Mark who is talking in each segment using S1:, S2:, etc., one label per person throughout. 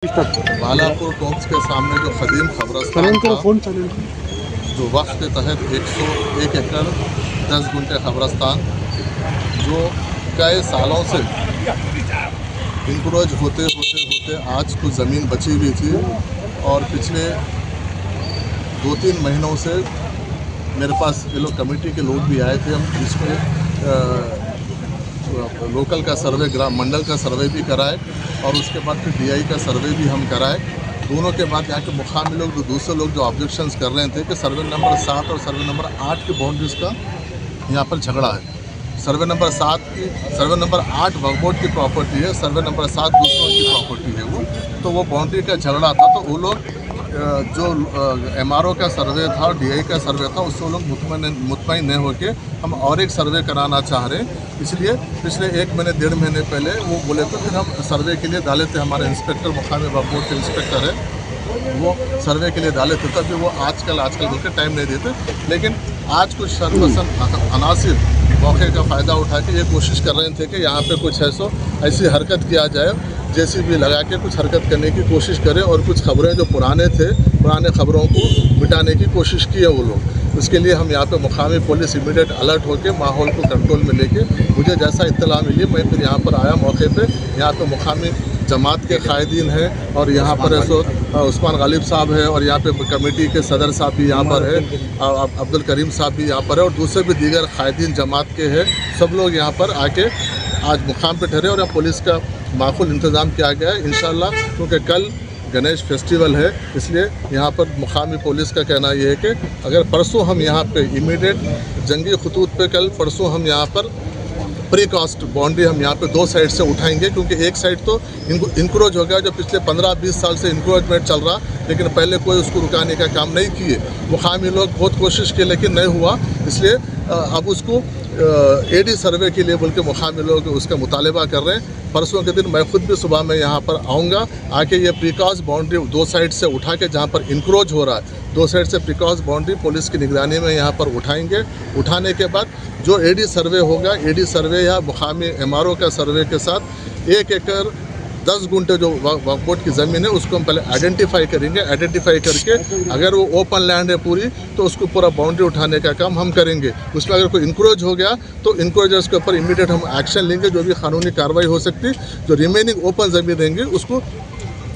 S1: Balapur tops के सामने जो कदीम खबरस्तान था, जो वक्फ के तहत 101 एकड़ 10 गुंठे खबरस्तान जो कई सालों से इंक्रोच होते आज कुछ ज़मीन बची हुई थी और पिछले 2-3 महीनों से मेरे पास ये लोग कमेटी के लोग भी आए थे। हम इसमें लोकल का सर्वे, ग्राम मंडल का सर्वे भी कराए और उसके बाद फिर DI का सर्वे भी हम कराए। दोनों के बाद यहाँ के मुकामी लोग जो दूसरे लोग जो ऑब्जेक्शंस कर रहे थे कि सर्वे नंबर 7 और सर्वे नंबर 8 की बाउंड्रीज़ का यहाँ पर झगड़ा है। सर्वे नंबर 8 वक्फ बोर्ड की प्रॉपर्टी है, सर्वे नंबर 7 दूसरों की प्रॉपर्टी है वो। तो वो बाउंड्री का झगड़ा था, तो वो लोग जो MRO का सर्वे था और DI का सर्वे था उससे वो लोग मुतमईन नहीं होके हम और एक सर्वे कराना चाह रहे हैं। इसलिए पिछले 1 महीने 1.5 महीने पहले वो बोले तो फिर हम सर्वे के लिए डाले थे। हमारे इंस्पेक्टर, मुकामी वक्फ बोर्ड के इंस्पेक्टर है, वो सर्वे के लिए डाले थे, तभी वो आजकल बोलकर टाइम नहीं देते। लेकिन आज कुछ शर्तपसंद अनासिर मौके का फ़ायदा उठा के ये कोशिश कर रहे थे कि यहाँ पे कुछ ऐसी हरकत किया जाए, JCB लगा के कुछ हरकत करने की कोशिश करें और कुछ खबरें जो पुराने खबरों को मिटाने की कोशिश की है वो लोग। उसके लिए हम यहाँ पे मुकामी पुलिस इमीडिएट अलर्ट होकर माहौल को कंट्रोल में लेके, मुझे जैसा इत्तला मिली मैं फिर यहाँ पर आया मौके पे। यहाँ पे मुकामी जमात के कायदीन हैं और यहाँ पर उस्मान गालिब साहब है और यहाँ पे कमेटी के सदर साहब भी यहाँ पर है, अब्दुल करीम साहब भी यहाँ पर है और दूसरे भी दीगर कायदीन जमात के हैं। सब लोग यहाँ पर आके आज मुकाम पे ठहरे और यहाँ पुलिस का माकूल इंतज़ाम किया गया है इंशाअल्लाह, क्योंकि कल गणेश फेस्टिवल है। इसलिए यहाँ पर मुकामी पुलिस का कहना ये है कि अगर परसों हम यहाँ पे इमीडिएट जंगी खतूत पे कल परसों हम यहाँ पर प्री कास्ट बाउंड्री हम यहाँ पे 2 साइड से उठाएंगे, क्योंकि एक साइड तो इंक्रोच हो गया जो पिछले 15-20 साल से इंक्रोचमेंट चल रहा, लेकिन पहले कोई उसको रुकाने का काम नहीं किए। मुकामी लोग बहुत कोशिश की लेकिन नहीं हुआ, इसलिए अब उसको AD सर्वे के लिए बोल के मुकामी लोग उसका मुतालबा कर रहे हैं। परसों के दिन मैं खुद भी सुबह में यहाँ पर आऊँगा, आके ये प्रीकास्ट बाउंड्री 2 साइड से उठा के जहाँ पर इंक्रोच हो रहा है 2 साइड से प्रीकास्ट बाउंड्री पुलिस की निगरानी में यहाँ पर उठाएंगे। उठाने के बाद जो AD सर्वे होगा, AD सर्वे या मुकामी MRO का सर्वे के साथ 1 एकड़ 10 गुंठे जो वक्फ बोर्ड की ज़मीन है उसको हम पहले आइडेंटिफाई करेंगे। आइडेंटिफाई करके अगर वो ओपन लैंड है पूरी तो उसको पूरा बाउंड्री उठाने का काम हम करेंगे। उसमें अगर कोई इंक्रोच हो गया तो इंक्रोचर्स के ऊपर इमीडिएट हम एक्शन लेंगे, जो भी कानूनी कार्रवाई हो सकती। जो रिमेनिंग ओपन ज़मीन रहेंगे उसको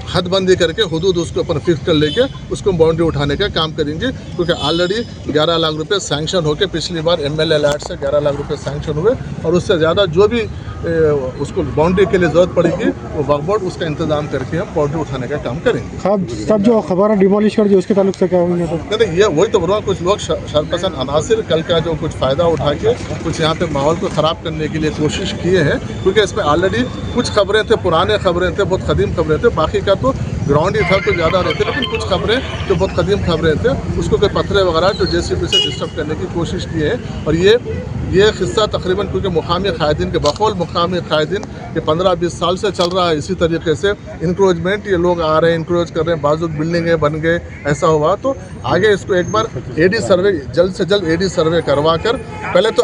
S1: हदबंदी करके हुदूद उसके ऊपर फिक्स कर लेके उसको बाउंड्री उठाने का काम करेंगे, क्योंकि ऑलरेडी 11 लाख रुपए सैंक्शन होकर पिछली बार MLA अलर्ट से 11 लाख रुपए सैंक्शन हुए और उससे ज़्यादा जो भी उसको बाउंड्री के लिए ज़रूरत पड़ेगी वो वक्फ बोर्ड उसका इंतजाम करके हम बाउंड्री उठाने का काम करेंगे।
S2: सब जो खबर डिमोलिश कर दी उसके ताल्लुक से क्या होंगे?
S1: नहीं, ये वही तो बोल रहा हूँ, कुछ लोग शरपसंद अनासिर कल का जो कुछ फ़ायदा उठा के कुछ यहाँ पे माहौल को ख़राब करने के लिए कोशिश किए हैं, क्योंकि इसमें ऑलरेडी कुछ खबरें थे, पुराने खबरें थे, बहुत कदीम खबरें थे, बाकी का तो ग्राउंड ही था तो ज़्यादा रहते, लेकिन कुछ खबरें जो बहुत कदीम खबरें थे उसको कोई पत्थर वगैरह जो JCB से डिस्टर्ब करने की कोशिश की है। और ये किस्सा तकरीबन क्योंकि मुकामी कायदीन के बकौल मुकामी कायदीन ये 15-20 साल से चल रहा है इसी तरीके से इंक्रोचमेंट, ये लोग आ रहे हैं इंक्रोच कर रहे हैं, बाजू बिल्डिंगें बन गए, ऐसा हुआ। तो आगे इसको एक बार AD सर्वे जल्द से जल्द AD सर्वे करवा कर पहले तो